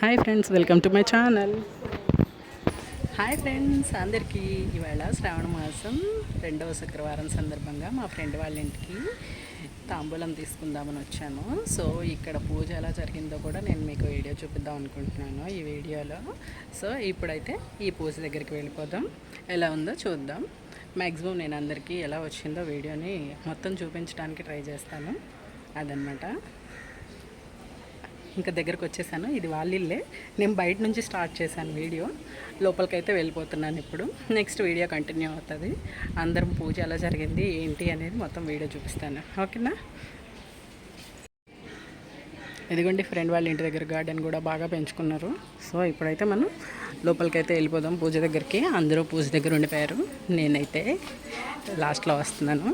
Hi friends, welcome to my channel. Hi friends అందరికీ. ఇవాళ శ్రావణ మాసం 2వ శుక్రవారం సందర్భంగా మా ఫ్రెండ్ వాళ్ళ ఇంటికి తాంబూలం తీసుకుందామని వచ్చాను. సో ఇక్కడ పూజ ఎలా జరిగిందో కూడా నేను మీకు వీడియో చూపిద్దాం అనుకుంటున్నాను ఈ వీడియోలో. సో ఇప్పుడైతే ఈ పూజ దగ్గరికి వెళ్ళిపోదాం, ఎలా ఉందో చూద్దాం. మ్యాక్సిమం నేను అందరికీ ఎలా వచ్చిందో వీడియోని మొత్తం చూపించడానికి ట్రై చేస్తాను. అదనమాట. ఇంకా దగ్గరకు వచ్చేసాను. ఇది వాళ్ళ ఇల్లే. నేను బయట నుంచి స్టార్ట్ చేశాను వీడియో. లోపలికైతే వెళ్ళిపోతున్నాను. ఇప్పుడు నెక్స్ట్ వీడియో కంటిన్యూ అవుతుంది. అందరం పూజ ఎలా జరిగింది ఏంటి అనేది మొత్తం వీడియో చూపిస్తాను, ఓకేనా? ఇదిగోండి, ఫ్రెండ్ వాళ్ళ ఇంటి దగ్గర గార్డెన్ కూడా బాగా పెంచుకున్నారు. సో ఇప్పుడైతే మనం లోపలికైతే వెళ్ళిపోదాం పూజ దగ్గరికి. అందరూ పూజ దగ్గర ఉండిపోయారు, నేనైతే లాస్ట్లో వస్తున్నాను.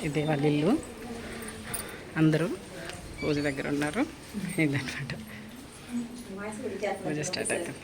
ఇదే వాళ్ళ ఇల్లు. అందరూ పూజ దగ్గర ఉన్నారు. ఇదన్నమాట పూజ స్టార్ట్ అవుతుంది.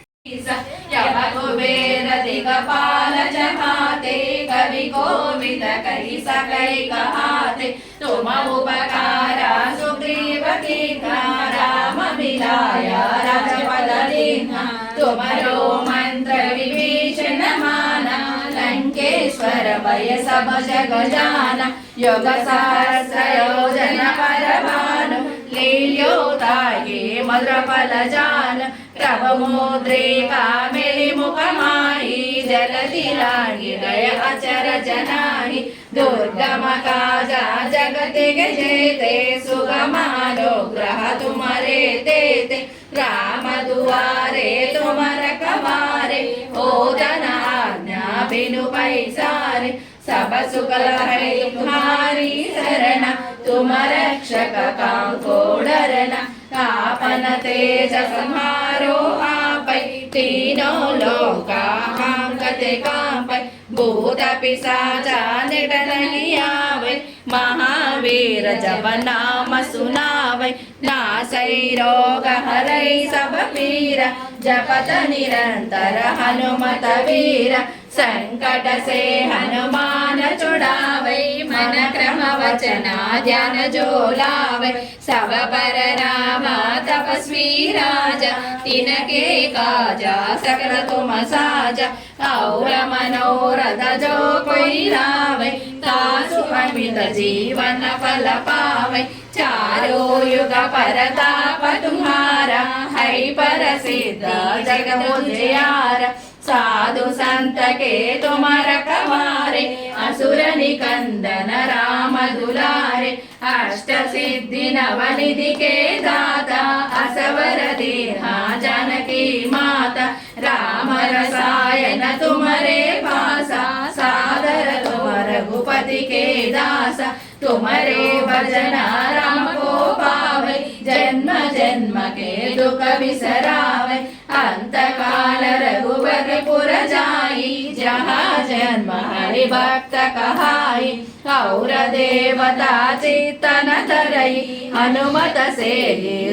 లంకేశ్వర భయ సభ జగజాన యోగ సహస్ర యోజన పరమాను లీల్యోతాయే మధుర ఫల జాన ప్రభమోద్రే కామిలి ముఖమాయి జలతిలాగి దయ అచర జనాహి दुर्गम काजा जगति के जेते सुगमानुग्रह तुम्हारे देते राम दुआरे तुमर कवारे ओदन आज्ञा बिनु पैसारे सब सुकल है तुम्हारी शरण तुम रक्षक काम को डरना आपन तेज संहारो आपै तीनों लोका हम गते कांपै भूत पिशाचा निडलियावै महावीर जब नाम सुनावै नासै रोग हरै सब पीर जपत निरंतर हनुमत वीर संकट से हनुमान छुड़ावै मन क्रम वचना ध्यान जो लावै सब पर राम तपस्वी राजा तिनके काजा सकल तुम साजा और मनोरथ जो कोई लावै तासु अमित जीवन फल पावै चारो युग परताप तुम्हारा है प्रसिद्ध जगत उजियारा साधु संत के तुम रखवारे असुर निकंदन राम दुलारे अष्ट सिद्धि नवनिधि के दाता असवर देहा जानकी माता राम रसायन तुम्हारे पासा सादर तुम रघुपति के दासा तुम्हारे भजन राम को पावे जन्म जन्म के दुख बिसरावे अंत काल रघुवरपुर जाई जहाँ जन्म हरि भक्त कहाई और देवता चित्तन धरई हनुमत से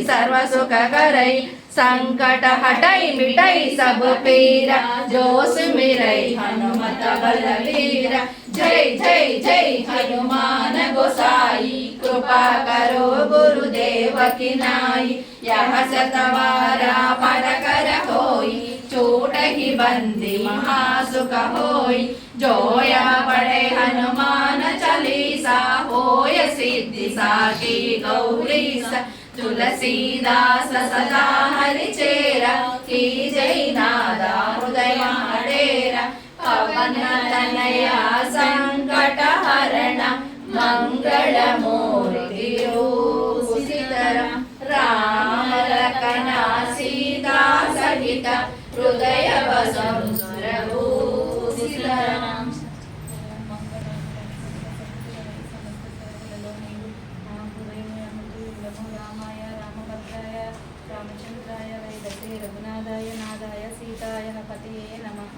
सर्व सुख करई संकट हटई मिटई सब पीरा जो सुमिरई हनुमत बलवीरा जय जय जय हनुमान गोसाई कृपा करो गुरुदेव की नाई यह सतवारा पर कर होई चोट ही बंदी महासुख होई जोया पढ़े हनुमान चालीसा होय सिद्धि साकी गौरीसा तुलसीदास सदा हरि चेरा की जय नादा हृदय डेरा पवन तनया संकट हरण मंगल मूर्ति सीतरा राम लखन सीता सहित हृदय बसं सीतरा रघुनाथाय नादाय सीताय पतये नमः.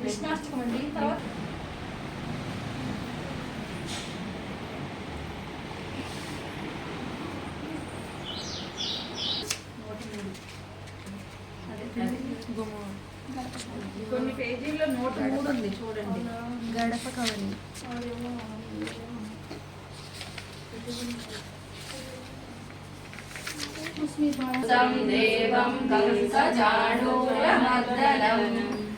कृष्णाष्टकम अंडी తర్వాత కొన్ని పేజీల్లో నోట్ 3 ఉంది చూడండి. గడప కవని देवं कंसचाणूरमर्दनं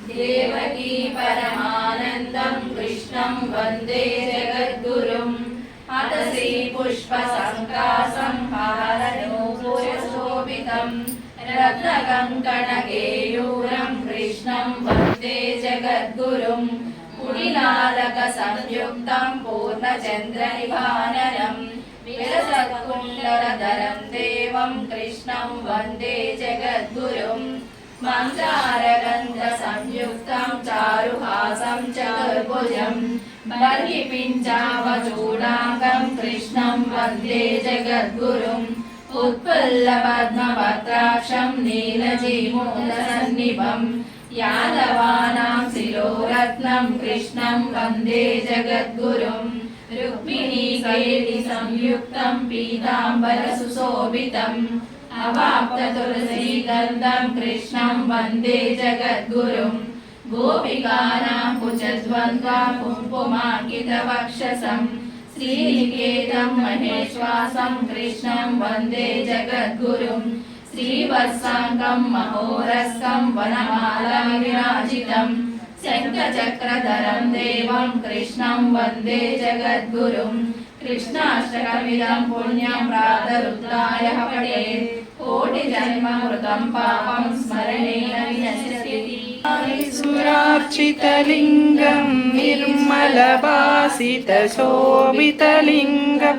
देवकी परमानन्दं कृष्णं वन्दे जगद्गुरुम् अथ श्रीपुष्पसङ्कासं हारनूपुरशोभितं रत्नकङ्कणकेयूरं कृष्णं वन्दे जगद्गुरुम् कुटिलालकसंयुक्तं पूर्णचन्द्रनिभाननं विलसत्कुण्डलधरं देवं कृष्णं वन्दे जगद्गुरुम् मन्दारगन्धसंयुक्तं चारुहासं चतुर्भुजं बर्हिपिञ्चावचूडाङ्गं कृष्णं वन्दे जगद्गुरुम् उत्पुल्लपद्मपत्राक्षं नीलजीमूलसन्निभं यादवानां शिरोरत्नं कृष्णं वन्दे जगद्गुरुम् रुक्मिणीकेलिसंयुक्तं पीताम्बरसुशोभितम् अवाप्ततुलसीगन्धं कृष्णं वन्दे जगद्गुरुम् गोपिकानां कुचद्वन्द्वा कुङ्कुमाङ्कितवक्षसं श्रीनिकेतं महेश्वासं कृष्णं वन्दे जगद्गुरुम् श्रीवत्साङ्गं महोरस्कं वनमाला विराजितं शङ्खचक्रधरं देवं कृष्णं वन्दे जगद्गुरुम् कृष्णाष्टकमिदं पुण्यं प्रातरुद्धाय पठेत् कोटिजन्ममृतं पापं स्मरणेन विनश्यति सुरार्चितलिङ्गं निर्मलभासितशोभितलिङ्गं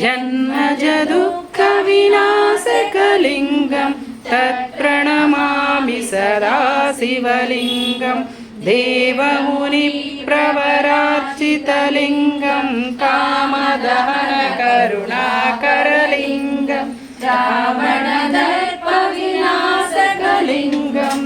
जन्मजदुःखविनाशकलिङ्गं तत्प्रणमामि सदा शिवलिङ्गं देवमुनिप्रवरार्चितलिङ्गं कामदहनकरुणाकरलिङ्गं रावणदर्पविनाशकलिङ्गं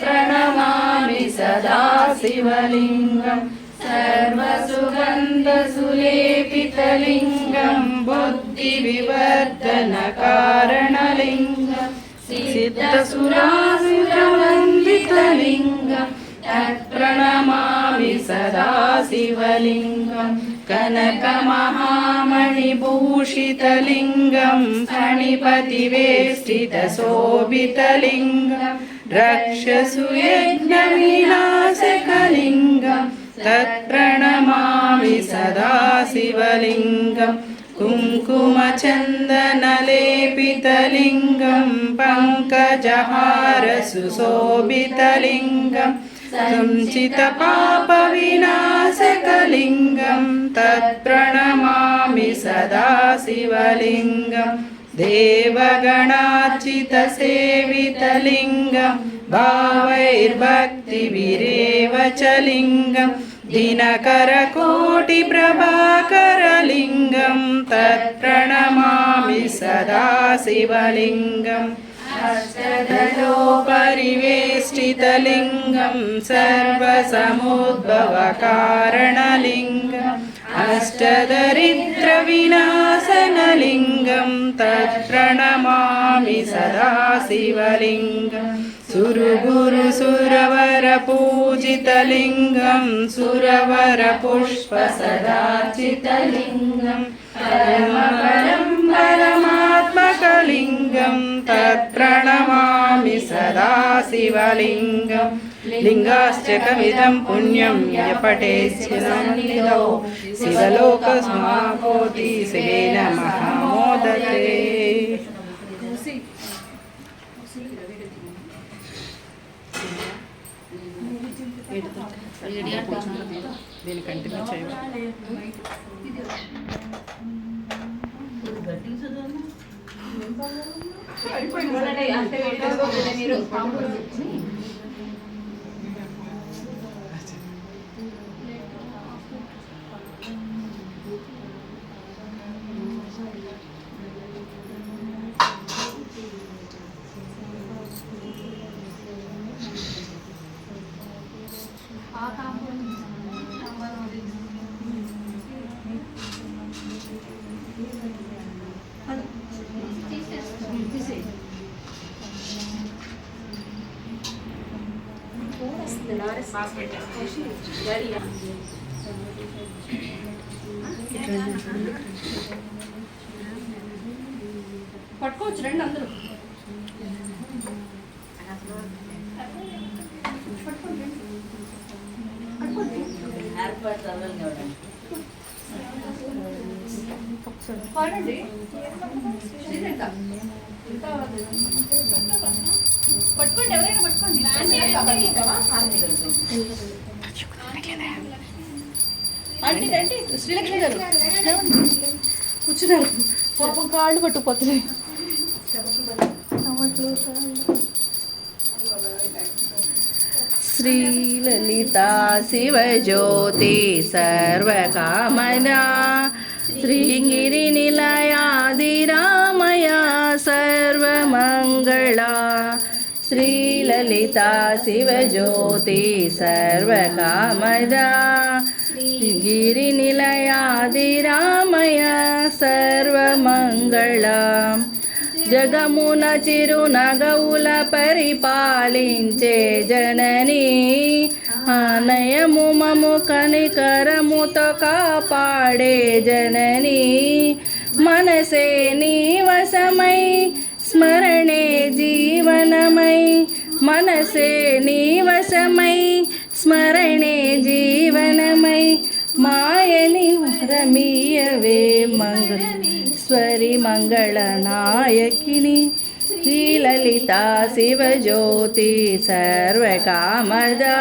प्रणमामि सदा शिवलिङ्गं सर्वसुगन्धसुलेपितलिङ्गं बुद्धिविवर्धनकारणलिङ्गं सिद्धसुरासुरवन्दितलिङ्गं तत्प्रणमामि सदा शिवलिङ्गं कनकमहामणिभूषितलिङ्गं फणिपतिवेष्टितशोभितलिङ्गं रक्षसुयज्ञविनाशकलिङ्गं तत्प्रणमामि सदा शिवलिङ्गं कुङ्कुमचन्दनलेपितलिङ्गं पङ्कजहारसुशोभितलिङ्गं संचितपापविनाशकलिङ्गं तत्प्रणमामि सदा शिवलिङ्गं देवगणार्चितसेवितलिङ्गं भावैर्भक्तिभिरेव च लिङ्गं दिनकरकोटिप्रभाकरलिङ्गं तत्प्रणमामि सदा शिवलिङ्गम् अष्टदलोपरिवेष्टितलिङ्गं सर्वसमुद्भवकारणलिङ्गम् अष्टदरिद्रविनाशनलिङ्गं तत्प्रणमामि सदा शिवलिङ्गं सुरगुरुसुरवरपूजितलिङ्गं सुरवरपुष्पसदार्चितलिङ्गं परमात्मकलिङ्गं तत्प्रणमामि सदा शिवलिङ्गं लिङ्गाश्चकमिदं पुण्यं य पठेत् सन्निधौ शिवलोकसमाप्नोति शिवेन महामोदते దీని కంటిన్యూ చేయాలి పట్టుకోవచ్చు రండి అందరూ. పాడండి. పట్టుకోండి, ఎవరైనా పట్టుకోండి. ఆంటీ రండి, శ్రీలక్ష్మి గారు కూర్చున్నారు. పాపం కాళ్ళు పట్టుకుపోతున్నాయి. శ్రీలలితా శివజ్యోతి సర్వకామనా శ్రీగిరి నిలయాదిరామయ సర్వమంగళా. శ్రీలలితా శివజ్యోతి సర్వకామదా శ్రీగిరి నిలయాదిరామయ సర్వమంగళా. జగమున చిరునగవుల పరిపాలించే జనని ఆనయము మము కనికరముతో కాపాడే జనని. మనసే నీవసమై స్మరణే జీవనమై మనసే నీవసమై స్మరణే జీవనమై మాయని రమీయవే మంగళేశ్వరి మంగళనాయకిని. శ్రీలలితా శివజ్యోతి సర్వకామదా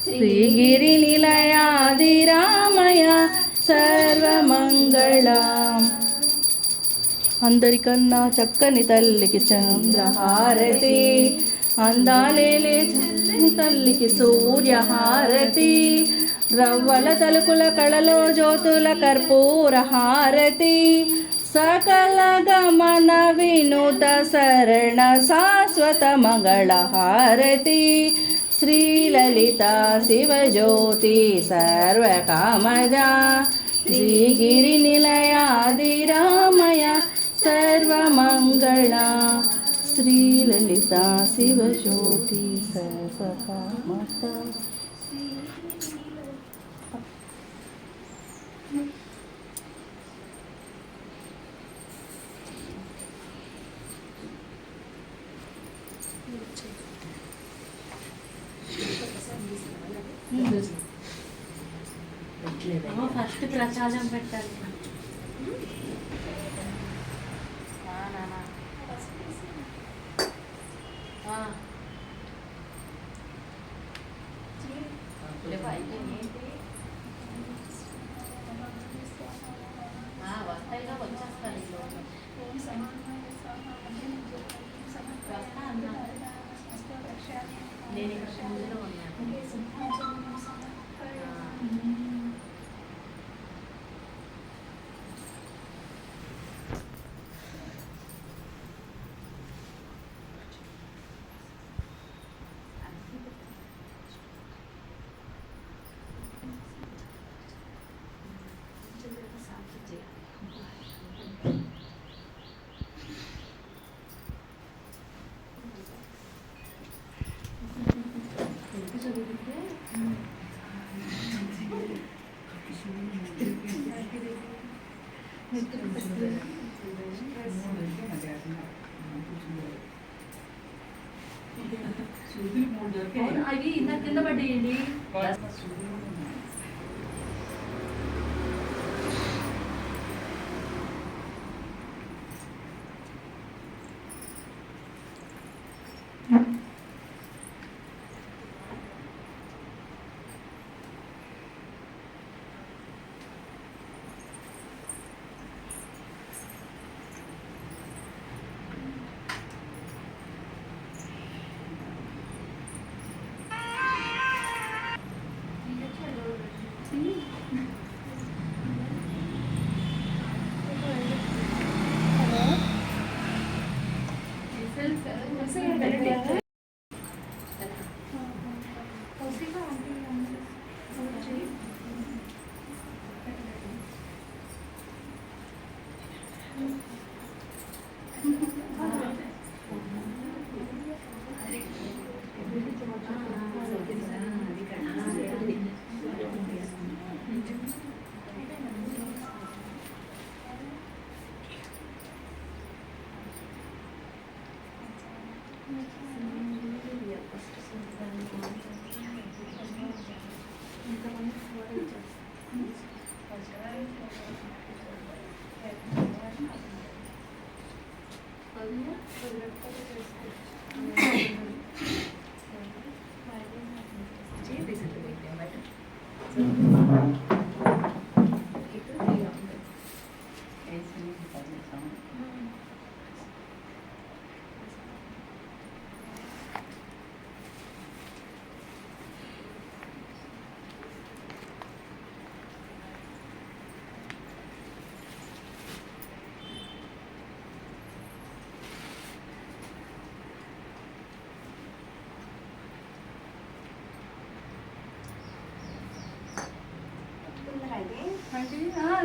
శ్రీగిరి నిలయాదిరామయ సర్వమంగళా. అందరికన్నా చక్కని తల్లికి చంద్రహారతి, అందాలేలే చల్లని తల్లికి సూర్యహారతి, రవ్వల తలుకుల కళలో జ్యోతుల కర్పూర హారతి, సకల గమన వినుత శరణ శాశ్వత మంగళ హారతి. శ్రీలలితా శివజ్యోతి సర్వకామదా శ్రీగిరి నిలయాదిరామయ సర్వమంగళా. శ్రీలలితా శివజ్యోతి సర్వకామదా. ఫస్ట్ ప్రసాదం పెట్టాలి. వస్తాయిగా వచ్చేస్తాను. నేను ఇక్కడ ముందులో ఉన్నాను. అవి ఇందాక కింద పడ్డాయండి.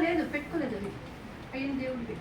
లేదు పెట్టుకోలేదు అది అయ్యింది దేవుడికి.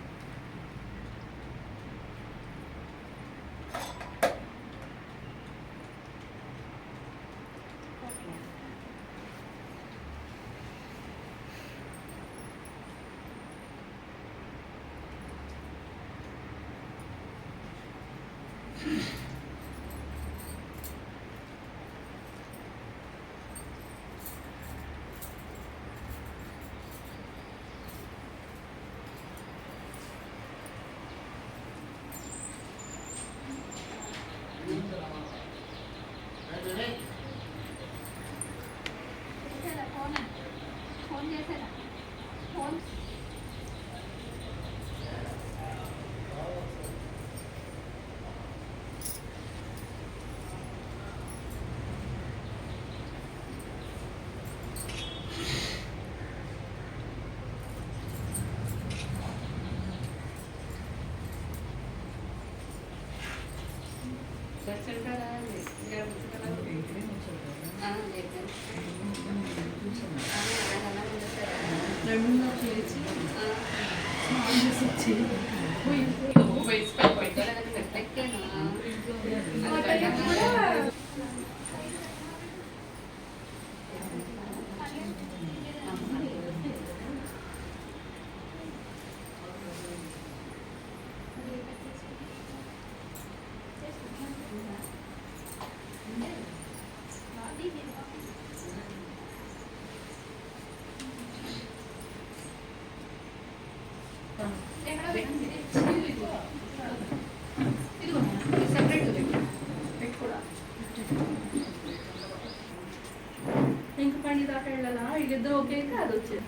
ఇంక పని దాకా వెళ్ళాలా ఇద్దరు ఒకే అది వచ్చేది.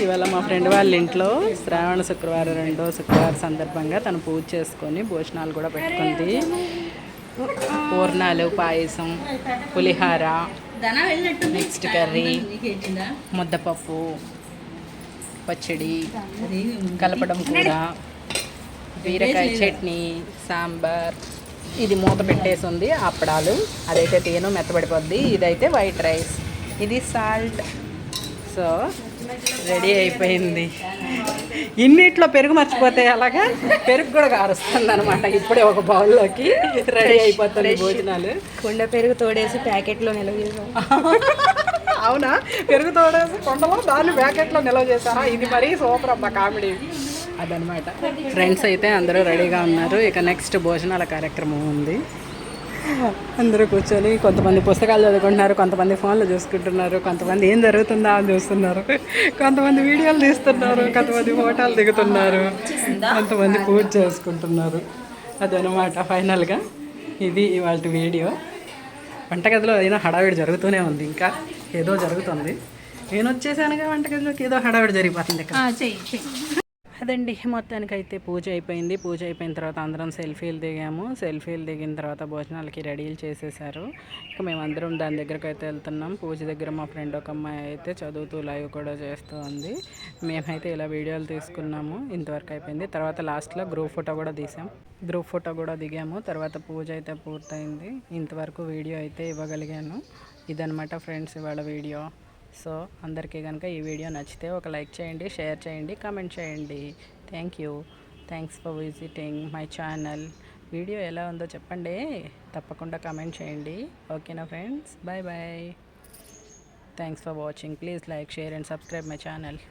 ఇవాళ మా ఫ్రెండ్ వాళ్ళ ఇంట్లో శ్రావణ శుక్రవారం రెండో శుక్రవారం సందర్భంగా తను పూజ చేసుకొని భోజనాలు కూడా పెట్టుకుంది. పూర్ణాలు, పాయసం, పులిహార, నెక్స్ట్ కర్రీ, ముద్దపప్పు, పచ్చడి, కలపడం కూర, బీరకాయ చట్నీ, సాంబార్. ఇది మూత పెట్టేసి ఉంది. అప్పడాలు అదైతే తీయను మెత్తబడిపోద్ది. ఇదైతే వైట్ రైస్, ఇది సాల్ట్. సో రెడీ అయిపోయింది. ఇన్నిట్లో పెరుగు మర్చిపోతే అలాగా పెరుగు కూడా కారుస్తుంది అనమాట. ఇప్పుడే ఒక బౌల్లోకి రెడీ అయిపోతుంది భోజనాలు. కుండ పెరుగు తోడేసి ప్యాకెట్లో నిల్వ చేసాం. అవునా, పెరుగు తోడేసి కొండలో దాన్ని ప్యాకెట్లో నిల్వ చేశారా? ఇది మరీ సూపర్ అమ్మ, కామెడీ అదనమాట. ఫ్రెండ్స్ అయితే అందరూ రెడీగా ఉన్నారు. ఇక నెక్స్ట్ భోజనాల కార్యక్రమం ఉంది. అందరూ కూర్చొని కొంతమంది పుస్తకాలు చదువుకుంటున్నారు, కొంతమంది ఫోన్లు చూసుకుంటున్నారు, కొంతమంది ఏం జరుగుతుందా అని చూస్తున్నారు, కొంతమంది వీడియోలు తీస్తున్నారు, కొంతమంది ఫోటోలు దిగుతున్నారు, కొంతమంది పూజ చేసుకుంటున్నారు. అదనమాట ఫైనల్గా ఇది ఇవాళ వీడియో. వంటగదిలో అయినా హడావిడి జరుగుతూనే ఉంది, ఇంకా ఏదో జరుగుతుంది. నేను వచ్చేసానుగా వంటగదిలోకి, ఏదో హడావిడి జరిగిపోతుంది ఇక్కడ. అదండి, మొత్తానికైతే పూజ అయిపోయింది. పూజ అయిపోయిన తర్వాత అందరం సెల్ఫీలు దిగాము. సెల్ఫీలు దిగిన తర్వాత భోజనాలకి రెడీలు చేసేసారు. ఇక మేమందరం దాని దగ్గరకు అయితే వెళ్తున్నాం. పూజ దగ్గర మా ఫ్రెండ్ ఒక అమ్మాయి అయితే చదువుతూ లైవ్ కూడా చేస్తూ ఉంది. మేమైతే ఇలా వీడియోలు తీసుకున్నాము. ఇంతవరకు అయిపోయింది. తర్వాత లాస్ట్లో గ్రూప్ ఫోటో కూడా తీసాం. గ్రూప్ ఫోటో కూడా దిగాము. తర్వాత పూజ అయితే పూర్తయింది. ఇంతవరకు వీడియో అయితే ఇవ్వగలిగాను. ఇదనమాట ఫ్రెండ్స్ ఇవాళ వీడియో. సో అందరికీ కనుక ఈ వీడియో నచ్చితే ఒక లైక్ చేయండి, షేర్ చేయండి, కామెంట్ చేయండి. Thanks for visiting my channel. Video ఎలా ఉందో చెప్పండి, తప్పకుండా కామెంట్ చేయండి. ఓకేనా friends, bye bye. Thanks for watching. Please like, share and subscribe my channel.